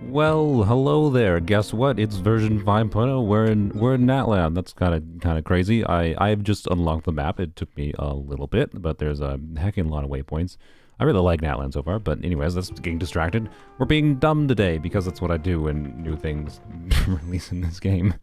Well, hello there. Guess what? It's version 5.0. We're in Natland. That's kind of crazy. I've just unlocked the map. It took me a little bit, but there's a heckin' lot of waypoints. I really like Natland so far, but anyways, that's getting distracted. We're being dumb today because that's what I do when new things release in this game.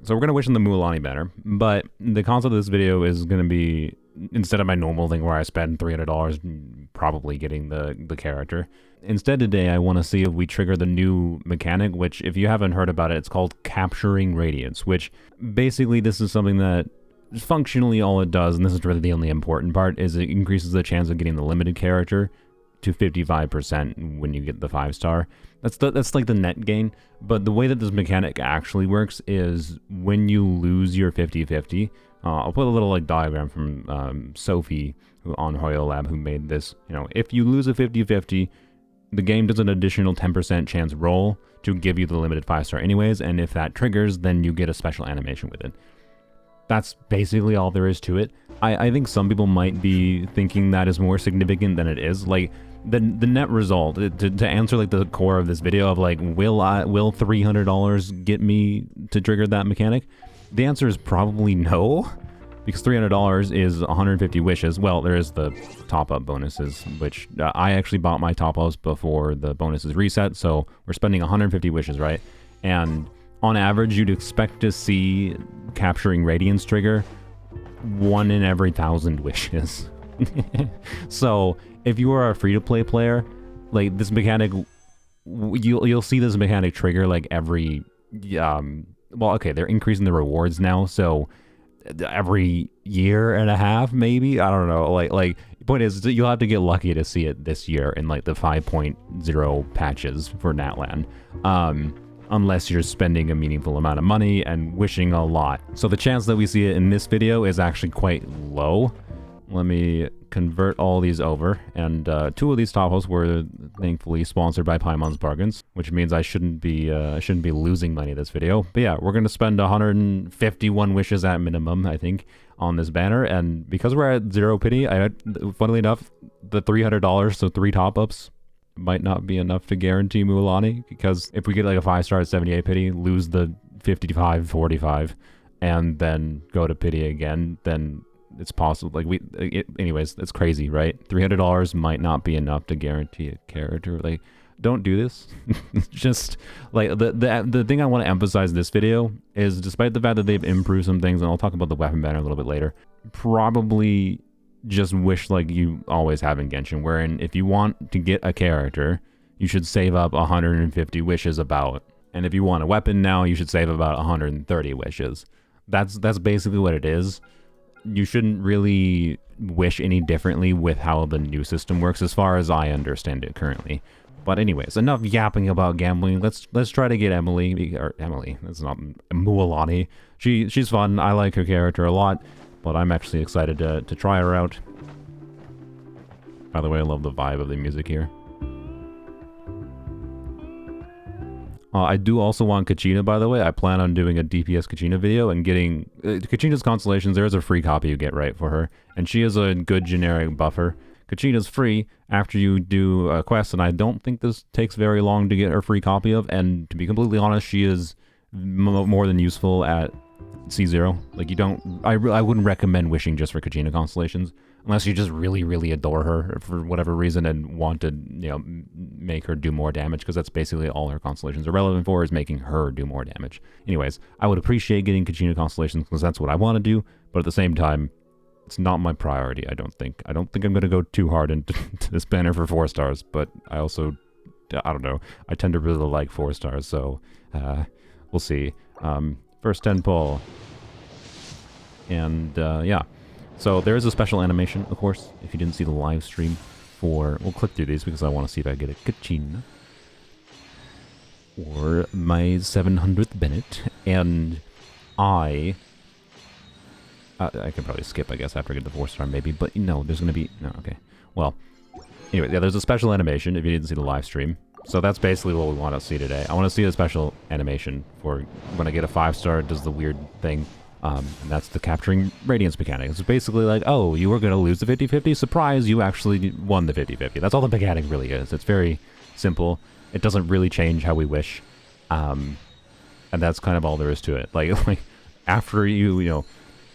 So we're gonna wish in the Mualani banner, but the concept of this video is gonna be, instead of my normal thing where I spend $300 probably getting the character, instead today I want to see if we trigger the new mechanic, which if you haven't heard about it, it's called Capturing Radiance, which basically this is something that functionally all it does, and this is really the only important part, is it increases the chance of getting the limited character to 55% when you get the 5-star. That's like the net gain, but the way that this mechanic actually works is when you lose your 50-50, I'll put a little like diagram from Sophie on Hoyo Lab who made this. You know, if you lose a 50-50, the game does an additional 10% chance roll to give you the limited 5-star anyways, and if that triggers, then you get a special animation with it. That's basically all there is to it. I think some people might be thinking that is more significant than it is. Like, the net result, to answer like the core of this video of like, will $300 get me to trigger that mechanic? The answer is probably no, because $300 is 150 wishes. Well, there is the top-up bonuses, which I actually bought my top-ups before the bonuses reset, so we're spending 150 wishes, right? And on average, you'd expect to see Capturing Radiance trigger 1 in every 1,000 wishes. So if you are a free-to-play player, like this mechanic, you'll see this mechanic trigger like every well, okay, they're increasing the rewards now, so every year and a half, maybe, I don't know. Like the point is, you'll have to get lucky to see it this year in like the 5.0 patches for Natland. Unless you're spending a meaningful amount of money and wishing a lot. So the chance that we see it in this video is actually quite low. Let me convert all these over, and 2 of these top hosts were thankfully sponsored by Paimon's Bargains, which means I shouldn't be losing money this video. But yeah, we're gonna spend 151 wishes at minimum, I think, on this banner, and because we're at 0 pity, funnily enough, the $300, so 3 top-ups, might not be enough to guarantee Mualani, because if we get like a 5-star at 78 pity, lose the 55-45, and then go to pity again, then it's possible. Like anyways, it's crazy, right? $300 might not be enough to guarantee a character. Like, don't do this. Just like the thing I want to emphasize in this video is, despite the fact that they've improved some things, and I'll talk about the weapon banner a little bit later, probably just wish like you always have in Genshin, wherein if you want to get a character, you should save up 150 wishes about. And if you want a weapon now, you should save about 130 wishes. That's basically what it is. You shouldn't really wish any differently with how the new system works, as far as I understand it currently. But anyways, enough yapping about gambling. Let's try to get Emily, that's not Mualani. She's fun. I like her character a lot, but I'm actually excited to try her out. By the way, I love the vibe of the music here. I do also want Kachina, by the way. I plan on doing a DPS Kachina video and getting... Kachina's Constellations, there is a free copy you get, right, for her. And she is a good generic buffer. Kachina's free after you do a quest, and I don't think this takes very long to get her free copy of. And to be completely honest, she is more than useful at C0. Like, you don't... I wouldn't recommend wishing just for Kachina Constellations, unless you just really, really adore her for whatever reason and want to, you know, make her do more damage, because that's basically all her constellations are relevant for, is making her do more damage. Anyways, I would appreciate getting Kachina Constellations because that's what I want to do, but at the same time, it's not my priority, I don't think. I don't think I'm going to go too hard into this banner for 4 stars, but I also, I don't know, I tend to really like 4 stars, so we'll see. First 10 pull. And yeah. So there is a special animation, of course, if you didn't see the live stream for... We'll click through these because I want to see if I get a Kachina. Or my 700th Bennett. And I can probably skip, I guess, after I get the 4-star maybe. But no, there's going to be... No, okay. Well, anyway, yeah, there's a special animation if you didn't see the live stream. So that's basically what we want to see today. I want to see a special animation for when I get a 5-star, it does the weird thing. And that's the Capturing Radiance mechanic. It's basically like, oh, you were going to lose the 50-50? Surprise, you actually won the 50-50. That's all the mechanic really is. It's very simple. It doesn't really change how we wish. And that's kind of all there is to it. Like after you know,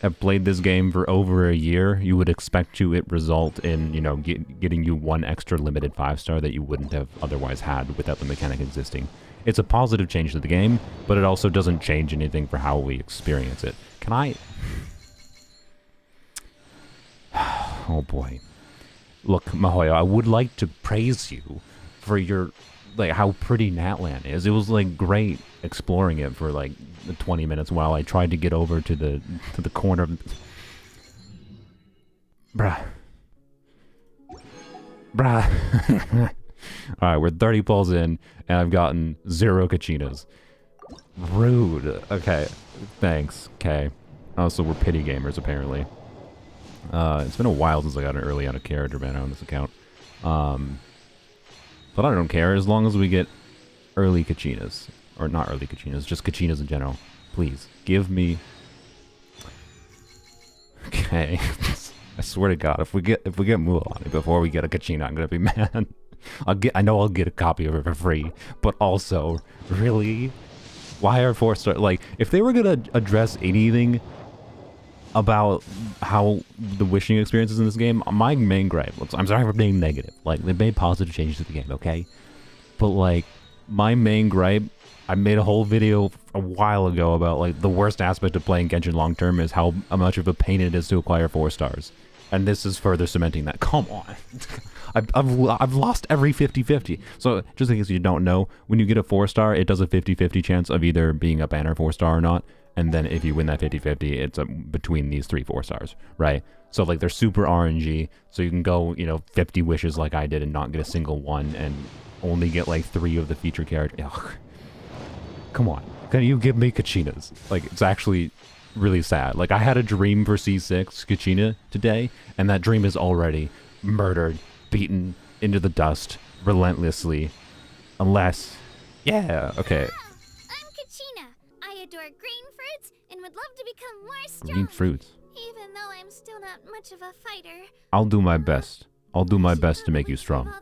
have played this game for over a year, you would expect it result in, you know, getting you one extra limited 5-star that you wouldn't have otherwise had without the mechanic existing. It's a positive change to the game, but it also doesn't change anything for how we experience it. Can I... Oh boy. Look, Mahoya, I would like to praise you for your, like, how pretty Natlan is. It was, like, great exploring it for, like, 20 minutes while I tried to get over to the corner of... Bruh. Alright, we're 30 pulls in, and I've gotten 0 Kachinas. Rude. Okay, thanks. Okay. Oh, so we're pity gamers, apparently. It's been a while since I got an early on a character banner on this account. But I don't care, as long as we get early Kachinas. Or not early Kachinas, just Kachinas in general. Please, give me... Okay. I swear to God, if we get Mualani before we get a Kachina, I'm gonna be mad. I know I'll get a copy of it for free, but also, really? Why are 4-star... Like, if they were gonna address anything about how the wishing experience is in this game, my main gripe... I'm sorry for being negative. Like, they made positive changes to the game, okay? But, like, my main gripe... I made a whole video a while ago about, like, the worst aspect of playing Genshin long-term is how much of a pain it is to acquire 4 stars. And this is further cementing that. Come on. I've lost every 50-50. So, just in case you don't know, when you get a 4-star, it does a 50-50 chance of either being a banner 4-star or not. And then if you win that 50-50, it's between these 3 4-stars, right? So, like, they're super RNG. So you can go, you know, 50 wishes like I did and not get a single one and only get, like, 3 of the feature characters. Ugh. Come on. Can you give me Kachinas? Like, it's actually really sad. Like, I had a dream for C6 Kachina today, and that dream is already murdered, beaten into the dust relentlessly. Unless... Yeah, okay. I'm Kachina. I adore green fruits and would love to become more strong. Green fruits. Even though I'm still not much of a fighter. I'll do my best. I'll do my best to make you strong.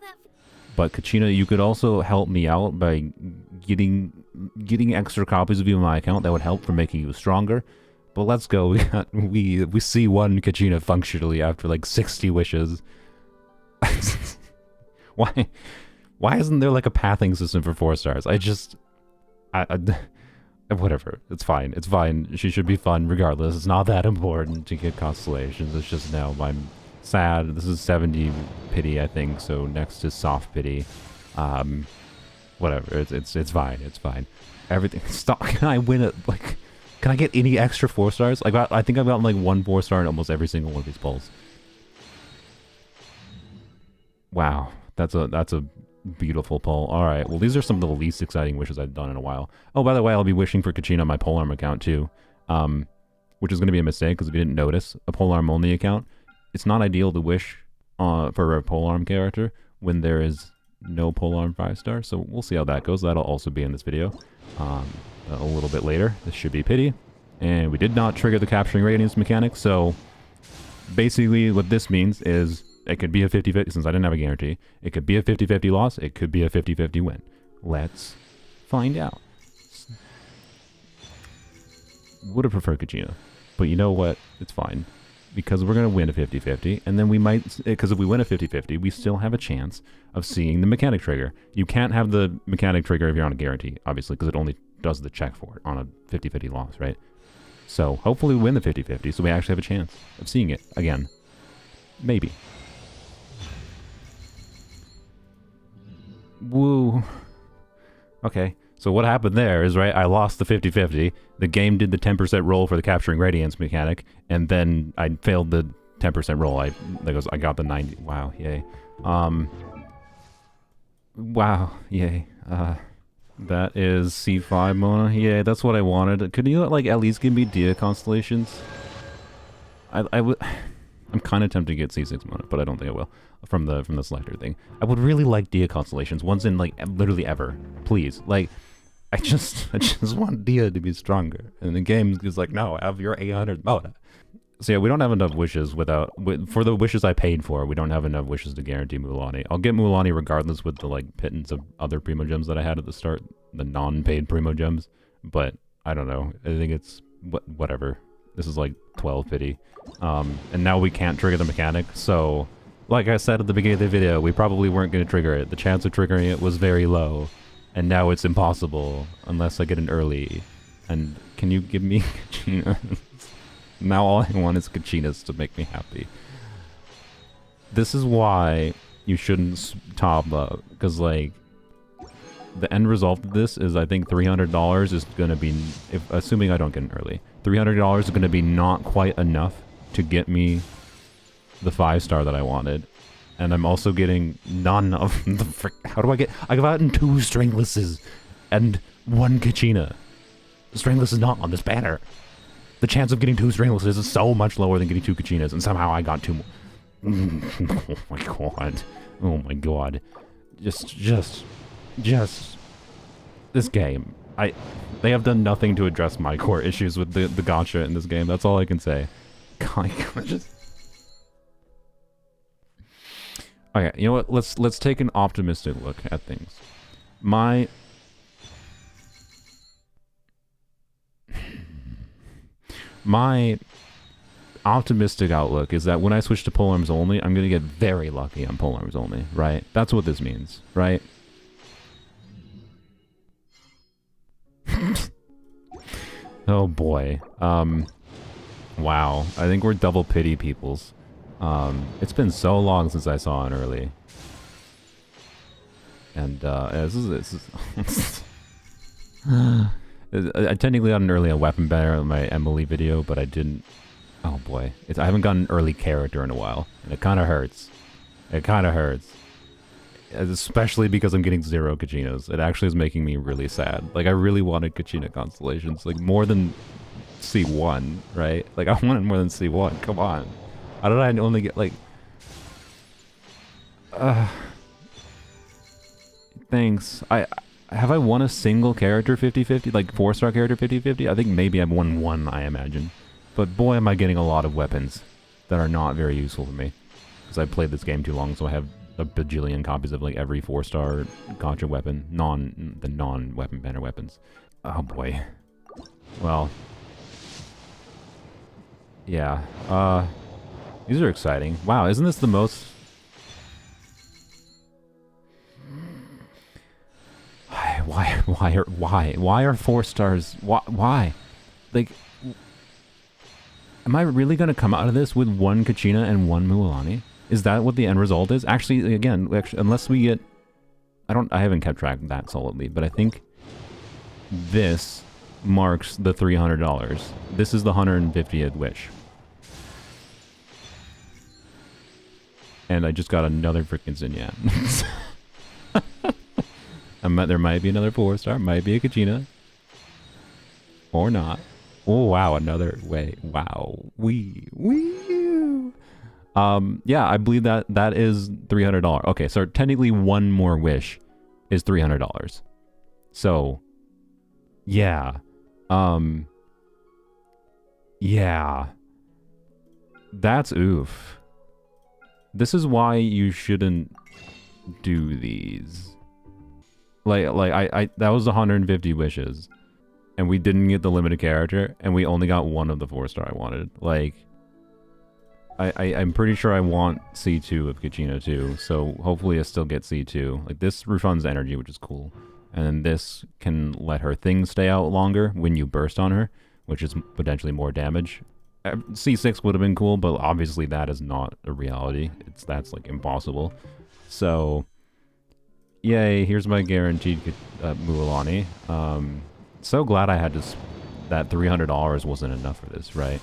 But Kachina, you could also help me out by getting extra copies of you on my account. That would help for making you stronger. But let's go. We see one Kachina functionally after like 60 wishes. Why isn't there like a pathing system for 4 stars? Whatever. It's fine. It's fine. She should be fun regardless. It's not that important to get constellations. It's just now I'm sad. This is 70 pity, I think. So next is soft pity. Whatever. It's fine. It's fine. Everything. Stop. Can I win it? Like, can I get any extra 4 stars? I think I've gotten like 1 4-star in almost every single one of these polls. Wow. That's a beautiful poll. All right. Well, these are some of the least exciting wishes I've done in a while. Oh, by the way, I'll be wishing for Kachina on my polearm account too, which is going to be a mistake because if you didn't notice, a polearm only account, it's not ideal to wish for a polearm character when there is no polearm 5-star. So we'll see how that goes. That'll also be in this video a little bit later. This should be pity. And we did not trigger the Capturing Radiance mechanic. So basically what this means is it could be a 50-50, since I didn't have a guarantee. It could be a 50-50 loss. It could be a 50-50 win. Let's find out. Would have preferred Kachina. But you know what? It's fine. Because we're going to win a 50-50. And then we might... Because if we win a 50-50, we still have a chance of seeing the mechanic trigger. You can't have the mechanic trigger if you're on a guarantee, obviously, because it only does the check for it on a 50-50 loss, right? So hopefully we win the 50-50, so we actually have a chance of seeing it again. Maybe. Woo. Okay, so what happened there is, right, I lost the 50-50, the game did the 10% roll for the Capturing Radiance mechanic, and then I failed the 10% roll. I got the 90. Wow, yay. Wow, yay. That is C5 Mona. Yeah, that's what I wanted. Could you, like, at least give me Dia constellations? I'm kind of tempted to get C6 Mona, but I don't think I will. From the selector thing. I would really like Dia constellations, once in, like, literally ever. Please. Like, I just want Dia to be stronger. And the game is like, no, have your 800 Mona. So yeah, we don't have enough wishes for the wishes I paid for. We don't have enough wishes to guarantee Mualani. I'll get Mualani regardless with the like pittance of other primo gems that I had at the start, the non-paid primo gems. But I don't know. I think it's whatever. This is like 12 pity, and now we can't trigger the mechanic. So, like I said at the beginning of the video, we probably weren't going to trigger it. The chance of triggering it was very low, and now it's impossible unless I get an early. And can you give me Kachina? Now all I want is Kachinas to make me happy. This is why you shouldn't top up, because like the end result of this is I think $300 is gonna be, assuming I don't get an early, $300 is gonna be not quite enough to get me the 5-star that I wanted, and I'm also getting none of the how do I've gotten 2 Stringlesses and 1 Kachina. The Stringless is not on this banner. The chance of getting 2 Stringlesses is so much lower than getting 2 Kachinas, and somehow I got 2 more. Oh my god. Oh my god. Just this game. They have done nothing to address my core issues with the gacha in this game. That's all I can say. God, just... Okay, you know what? Let's take an optimistic look at things. My optimistic outlook is that when I switch to polearms only, I'm going to get very lucky on polearms only, right? That's what this means, right? Oh boy. Wow. I think we're double pity peoples. It's been so long since I saw an early. And, this is I technically got an early on weapon banner in my Emily video, but I didn't. Oh boy, I haven't gotten an early character in a while, and it kind of hurts. It kind of hurts, especially because I'm getting 0 Kachinas. It actually is making me really sad. Like I really wanted Kachina constellations, like more than C1, right? Like I wanted more than C1. Come on, how did I only get like? Thanks. Have I won a single character 50-50? Like 4-star character 50-50? I think maybe I've won 1, I imagine. But boy, am I getting a lot of weapons that are not very useful for me. Because I played this game too long, so I have a bajillion copies of like every 4-star gacha weapon. The non-weapon banner weapons. Oh boy. Well. Yeah. These are exciting. Wow, isn't this the most... Why are 4 stars? Why? Like, am I really gonna come out of this with 1 Kachina and 1 Mualani? Is that what the end result is? Actually, again, unless we get, I haven't kept track that solidly, but I think this marks the $300. This is the 150th wish. And I just got another freaking Zinyan. There might be another 4-star, might be a Kachina. Or not. Oh wow, another way. Wow. Yeah, I believe that is $300. Okay, so technically 1 more wish is $300. So yeah. Yeah. That's oof. This is why you shouldn't do these. Like that was 150 wishes, and we didn't get the limited character, and we only got 1 of the 4-star I wanted. Like, I'm pretty sure I want C2 of Kachina too, so hopefully I still get C2. Like, this refunds energy, which is cool, and then this can let her thing stay out longer when you burst on her, which is potentially more damage. C6 would have been cool, but obviously that is not a reality. That's like impossible. So... yay, here's my guaranteed Mualani. So glad I had to... that $300 wasn't enough for this, right?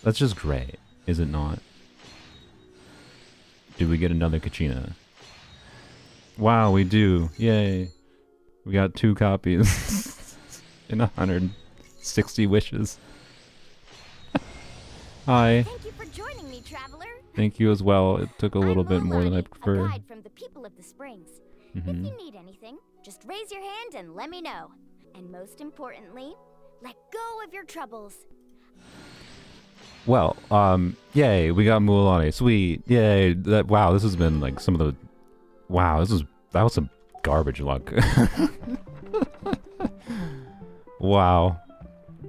That's just great, is it not? Do we get another Kachina? Wow, we do. Yay. We got 2 copies in 160 wishes. Hi. Thank you for joining me, traveler. Thank you as well. It took a little bit more than I preferred. A guide from the people of the springs. If you need anything, just raise your hand and let me know. And most importantly, let go of your troubles. Well, yay, we got Mualani. Sweet. Yay. Wow, this has been like some of the... Wow, that was some garbage luck. Wow.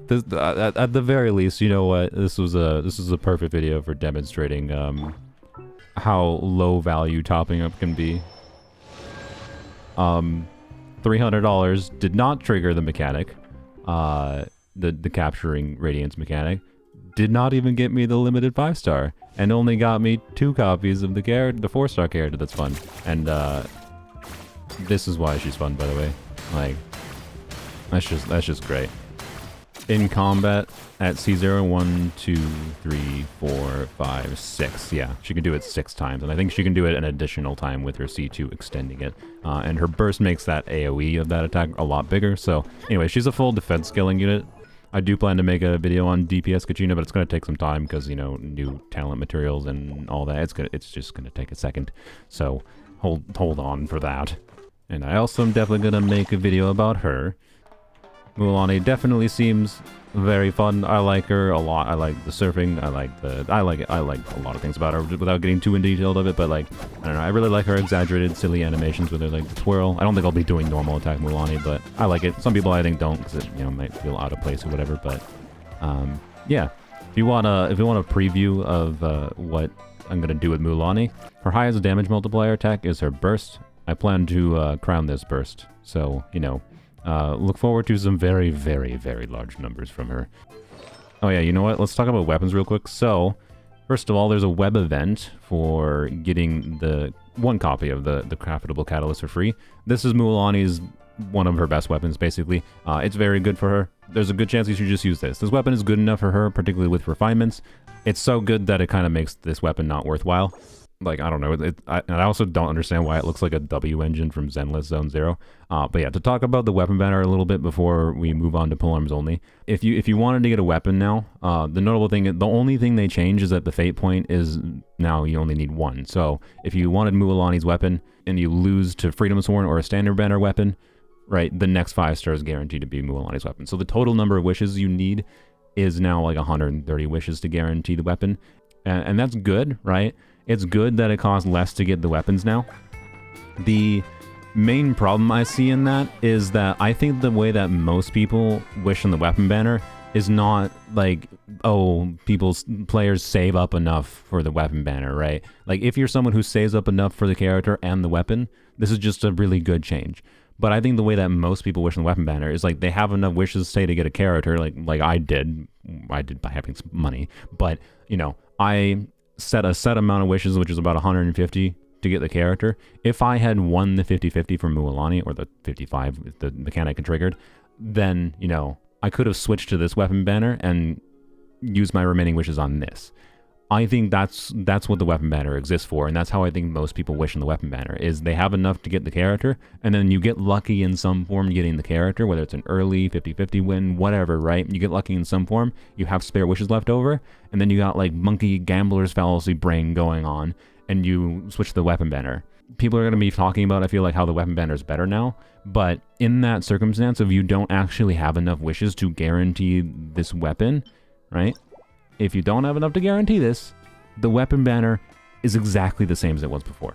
This, at the very least, you know what? This was a perfect video for demonstrating how low value topping up can be. $300 did not trigger the mechanic, the capturing radiance mechanic. Did not even get me the limited 5-star, and only got me 2 copies of the 4-star character that's fun. And this is why she's fun, by the way. Like, that's just great. In combat at C0, 1, 2, 3, 4, 5, 6. Yeah, she can do it 6 times, and I think she can do it an additional time with her C2 extending it. And her burst makes that AoE of that attack a lot bigger. So anyway, she's a full defense scaling unit. I do plan to make a video on DPS Kachina, but it's going to take some time because, you know, new talent materials and all that. It's just going to take a second. So hold on for that. And I also am definitely going to make a video about her. Mualani definitely seems very fun. I like her a lot. I like the surfing. I like a lot of things about her without getting too in detail of it, but like, I don't know, I really like her exaggerated silly animations with her like the twirl. I don't think I'll be doing normal attack Mualani, but I like it. Some people I think don't because it, you know, might feel out of place or whatever, but yeah. If you want a preview of what I'm gonna do with Mualani, her highest damage multiplier attack is her burst. I plan to crown this burst, so you know, look forward to some very, very, very large numbers from her. Oh yeah, you know what? Let's talk about weapons real quick. So, first of all, there's a web event for getting the 1 copy of the craftable catalyst for free. This is Mualani's one of her best weapons, basically. It's very good for her. There's a good chance you should just use this. This weapon is good enough for her, particularly with refinements. It's so good that it kind of makes this weapon not worthwhile. Like, I don't know, and I also don't understand why it looks like a W engine from Zenless Zone Zero. But yeah, to talk about the weapon banner a little bit before we move on to polearms only. If you wanted to get a weapon now, the notable thing, the only thing they changed is that the fate point is now you only need 1. So if you wanted Mualani's weapon and you lose to Freedom's Horn or a standard banner weapon, right, the next 5-star is guaranteed to be Mualani's weapon. So the total number of wishes you need is now like 130 wishes to guarantee the weapon. And that's good, right? It's good that it costs less to get the weapons now. The main problem I see in that is that I think the way that most people wish on the weapon banner is not like, oh, players save up enough for the weapon banner, right? Like, if you're someone who saves up enough for the character and the weapon, this is just a really good change. But I think the way that most people wish on the weapon banner is like they have enough wishes, say, to get a character, like I did by having some money. But, you know, I set a set amount of wishes, which is about 150 to get the character. If I had won the 50-50 from Mualani, or the 55 if the mechanic had triggered, then, you know, I could have switched to this weapon banner and used my remaining wishes on this. I think that's what the weapon banner exists for, and that's how I think most people wish in the weapon banner, is they have enough to get the character, and then you get lucky in some form getting the character, whether it's an early 50-50 win, whatever, right? You get lucky in some form, you have spare wishes left over, and then you got like monkey gambler's fallacy brain going on, and you switch to the weapon banner. People are going to be talking about, I feel like, how the weapon banner is better now, but in that circumstance, if you don't actually have enough wishes to guarantee this weapon, right? If you don't have enough to guarantee this, the weapon banner is exactly the same as it was before.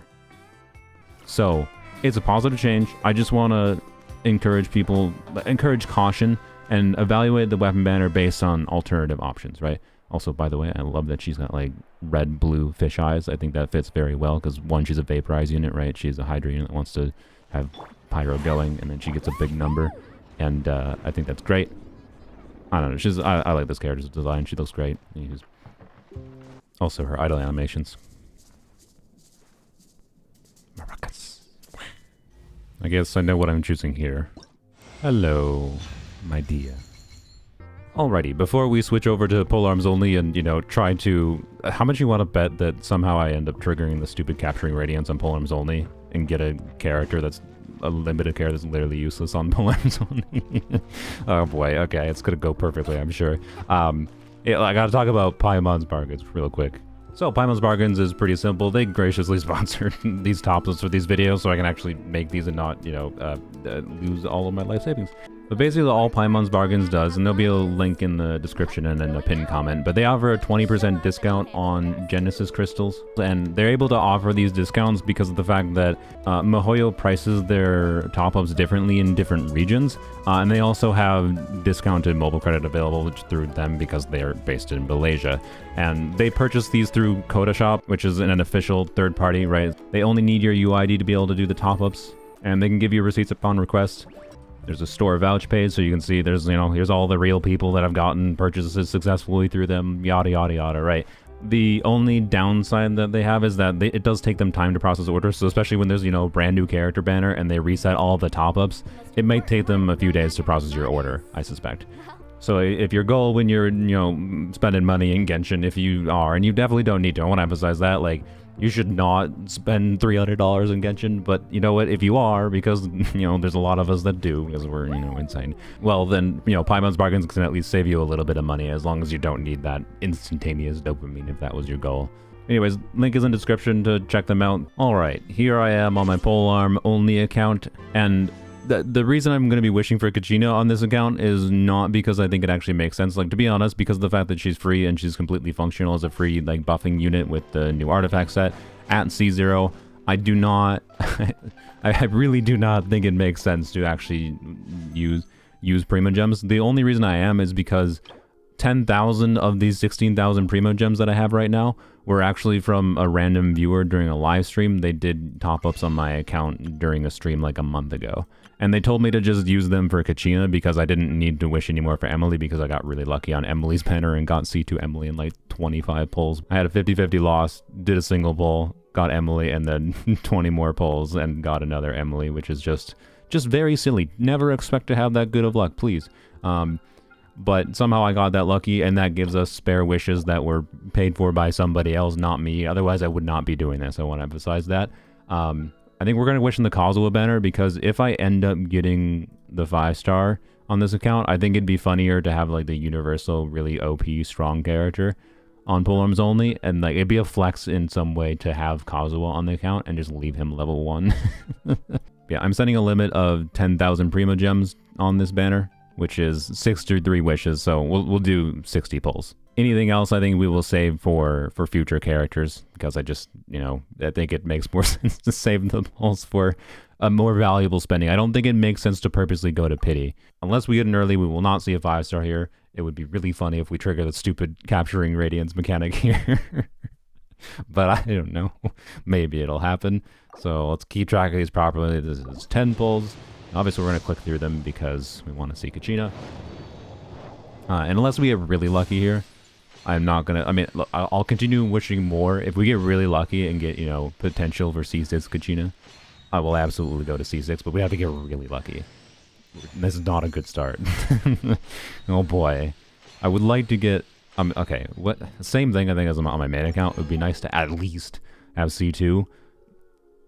So, it's a positive change. I just want to encourage caution and evaluate the weapon banner based on alternative options, right? Also, by the way, I love that she's got like red-blue fish eyes. I think that fits very well because, one, she's a vaporize unit, right? She's a Hydra unit that wants to have pyro going, and then she gets a big number, and I think that's great. I don't know. I like this character's design. She looks great. Also, her idle animations. Maracas. I guess I know what I'm choosing here. Hello, my dear. Alrighty, before we switch over to polearms only and, you know, try to... How much you want to bet that somehow I end up triggering the stupid Capturing Radiance on polearms only and get a character that's a limited character that's literally useless on polearms only? Oh boy, okay, it's gonna go perfectly, I'm sure. Yeah, I gotta talk about Paimon's Bargains real quick. So, Paimon's Bargains is pretty simple. They graciously sponsored these top lists for these videos so I can actually make these and not, you know, lose all of my life savings. But basically all Paimon's Bargains does, and there'll be a link in the description and in a pinned comment, but they offer a 20% discount on Genesis crystals, and they're able to offer these discounts because of the fact that MiHoYo prices their top-ups differently in different regions, and they also have discounted mobile credit available through them because they're based in Malaysia. And they purchase these through Coda Shop, which is an official third party, right? They only need your UID to be able to do the top-ups, and they can give you receipts upon request. There's a store vouch page, so you can see there's, you know, here's all the real people that have gotten purchases successfully through them, yada, yada, yada, right? The only downside that they have is that it does take them time to process orders, so especially when there's, you know, brand new character banner and they reset all the top-ups, it might take them a few days to process your order, I suspect. So if your goal when you're, you know, spending money in Genshin, if you are, and you definitely don't need to, I want to emphasize that, like, you should not spend $300 in Genshin, but you know what, if you are, because, you know, there's a lot of us that do, because we're, you know, insane, well then, you know, Paimon's Bargains can at least save you a little bit of money, as long as you don't need that instantaneous dopamine, if that was your goal. Anyways, link is in the description to check them out. Alright, here I am on my polearm only account, and the reason I'm going to be wishing for Kachina on this account is not because I think it actually makes sense. Like, to be honest, because of the fact that she's free and she's completely functional as a free, like, buffing unit with the new artifact set at C0, I do not... I really do not think it makes sense to actually use Primo Gems. The only reason I am is because 10,000 of these 16,000 Primo Gems that I have right now were actually from a random viewer during a live stream. They did top-ups on my account during a stream like a month ago. And they told me to just use them for Kachina because I didn't need to wish anymore for Emily because I got really lucky on Emily's banner and got C2 Emily in like 25 pulls. I had a 50-50 loss, did a single pull, got Emily, and then 20 more pulls and got another Emily, which is just very silly. Never expect to have that good of luck, please. But somehow I got that lucky, and that gives us spare wishes that were paid for by somebody else, not me. Otherwise, I would not be doing this. I want to emphasize that. I think we're going to wish in the Kazuha banner, because if I end up getting the 5-star on this account, I think it'd be funnier to have like the universal, really OP, strong character on polearms only, and like it'd be a flex in some way to have Kazuha on the account and just leave him level 1. Yeah, I'm setting a limit of 10,000 Primo Gems on this banner, which is 63 wishes, so we'll do 60 pulls. Anything else I think we will save for future characters, because I just, you know, I think it makes more sense to save the pulls for a more valuable spending. I don't think it makes sense to purposely go to pity. Unless we get an early, we will not see a 5-star here. It would be really funny if we trigger the stupid Capturing Radiance mechanic here. But I don't know. Maybe it'll happen. So let's keep track of these properly. This is 10 pulls. Obviously, we're going to click through them because we want to see Kachina. And unless we get really lucky here, I'm not going to... I mean, look, I'll continue wishing more. If we get really lucky and get, you know, potential for C6 Kachina, I will absolutely go to C6, but we have to get really lucky. This is not a good start. Oh boy. I would like to get... okay, what? Same thing I think as on my main account. It would be nice to at least have C2.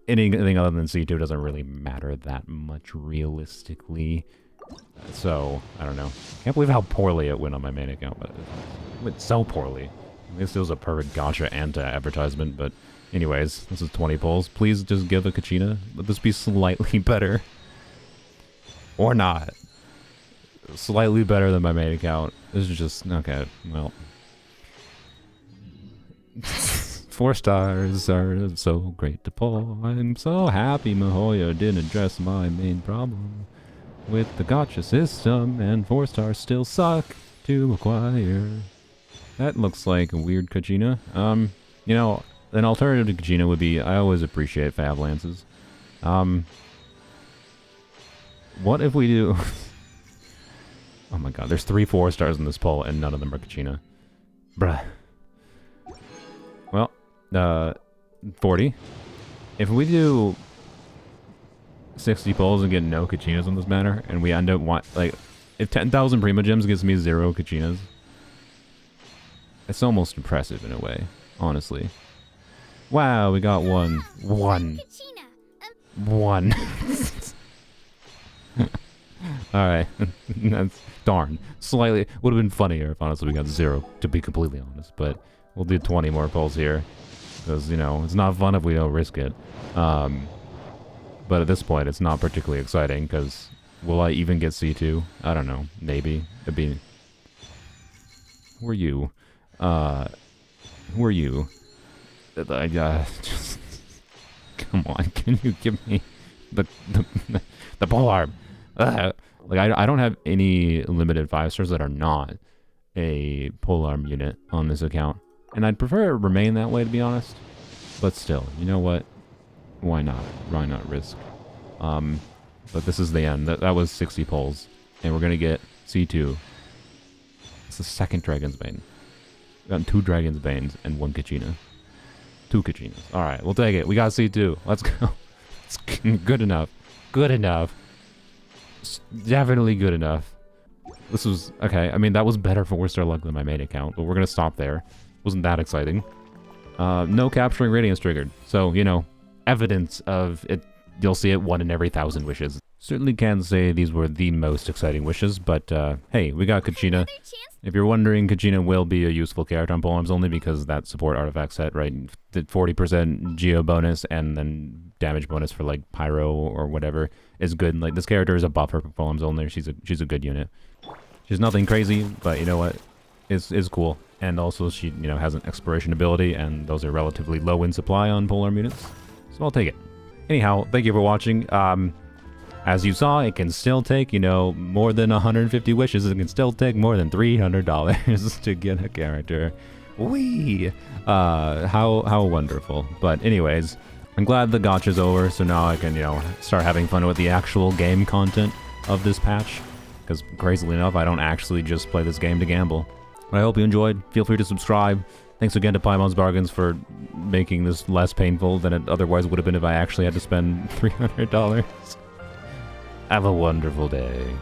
Anything other than C2 doesn't really matter that much realistically. So, I don't know. Can't believe how poorly it went on my main account, but it went so poorly. I guess it was a perfect gotcha anti-advertisement, but anyways, this is 20 pulls. Please just give a Kachina. Let this be slightly better. Or not. Slightly better than my main account. This is just... okay, well... 4 stars are so great to pull. I'm so happy MiHoYo didn't address my main problem with the gotcha system, and 4 stars still suck to acquire. That looks like a weird Kachina. You know, an alternative to Kachina would be, I always appreciate Fab Lances. What if we do... oh my god, there's 3 4 stars in this poll, and none of them are Kachina. Bruh. Well, 40. If we do 60 pulls and get no Kachinas on this banner, and we end up like, if 10,000 Primo Gems gives me 0 Kachinas, it's almost impressive in a way, honestly. Wow, we got one. One. Alright. That's darn. Slightly would have been funnier if honestly we got 0, to be completely honest, but we'll do 20 more pulls here. Because, you know, it's not fun if we don't risk it. But at this point, it's not particularly exciting, because Will I even get C2? I don't know. Maybe. It'd be... Who are you? Who are you? Just... Come on, can you give me the polearm? Like, I don't have any limited 5 stars that are not a polearm unit on this account. And I'd prefer it remain that way, to be honest. But still, you know what? Why not? Why not risk? But this is the end. That was 60 poles. And we're gonna get C2. It's the second Dragon's Bane. We got 2 Dragon's Banes and 1 Kachina. 2 Kachinas. Alright, we'll take it. We got C2. Let's go. It's good enough. Good enough. It's definitely good enough. This was... Okay, I mean, that was better for Worcester luck than my main account, but we're gonna stop there. Wasn't that exciting. No Capturing Radiance triggered. So, you know, evidence of it. You'll see it 1 in every 1,000 wishes. Certainly can't say these were the most exciting wishes, but hey, we got Kachina. If you're wondering, Kachina will be a useful character on polearms only because that support artifact set, right? The 40% geo bonus and then damage bonus for like pyro or whatever is good. Like, this character is a buffer for polearms only. She's a good unit. She's nothing crazy, but you know what? Is cool. And also she, you know, has an exploration ability, and those are relatively low in supply on polearm units. So I'll take it. Anyhow, thank you for watching. As you saw, it can still take, you know, more than 150 wishes. It can still take more than $300 to get a character. Whee! How wonderful. But anyways, I'm glad the gacha's over, so now I can, you know, start having fun with the actual game content of this patch. Because crazily enough, I don't actually just play this game to gamble. But I hope you enjoyed. Feel free to subscribe. Thanks again to Paimon's Bargains for making this less painful than it otherwise would have been if I actually had to spend $300. Have a wonderful day.